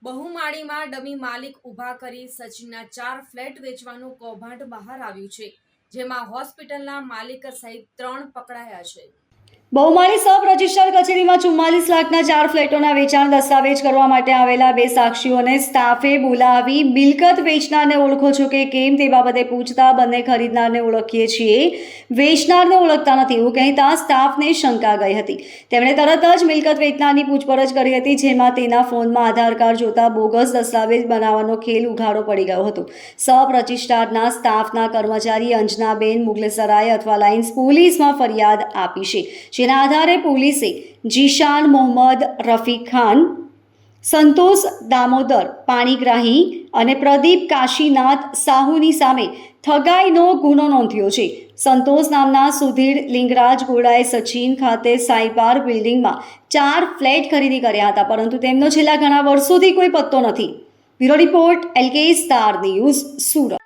બહુમાળીમાં dummy માલિક ઊભા કરી સચિનના 4 ફ્લેટ વેચવાનું કૌભાંડ બહાર આવ્યું છે, જેમાં હોસ્પિટલના માલિક સહિત 3 પકડાયા છે. બહુમાળી સબ રજિસ્ટ્રાર કચેરીમાં 44 લાખના 4 ફ્લેટોના વેચાણ દસ્તાવેજ કરવા માટે આવેલા 2 સાક્ષીઓને સ્ટાફે બોલાવી મિલકત વેચનારને ઓળખો છો કે કેમ તે બાબતે પૂછતા બંને ખરીદનારને ઓળખીએ છીએ, વેચનારને ઓળખતા નથી એવું કહેતા સ્ટાફને શંકા ગઈ હતી. તેમણે તરત જ મિલકત વેચનારની પૂછપરછ કરી હતી, જેમાં તેના ફોનમાં આધાર કાર્ડ જોતા બોગસ દસ્તાવેજ બનાવવાનો ખેલ ઉઘાડો પડી ગયો હતો. સબ રજિસ્ટ્રારના સ્ટાફના કર્મચારી અંજનાબેન મુગલેસરાય અથવા લાઇન્સ પોલીસમાં ફરિયાદ આપી છે, જેના આધારે પોલીસે જીશાન મોહમ્મદ રફીક ખાન, સંતોષ દામોદર પાણીગ્રાહી અને પ્રદીપ કાશીનાથ સાહુની સામે ઠગાઈનો ગુનો નોંધ્યો છે. સંતોષ નામના સુધીર લિંગરાજ ગોડાએ સચિન ખાતે સાઈપાર બિલ્ડિંગમાં 4 ફ્લેટ ખરીદી કર્યા હતા, પરંતુ તેમનો છેલ્લા ઘણા વર્ષોથી કોઈ પત્તો નથી. Bureau report LK star news, Surat.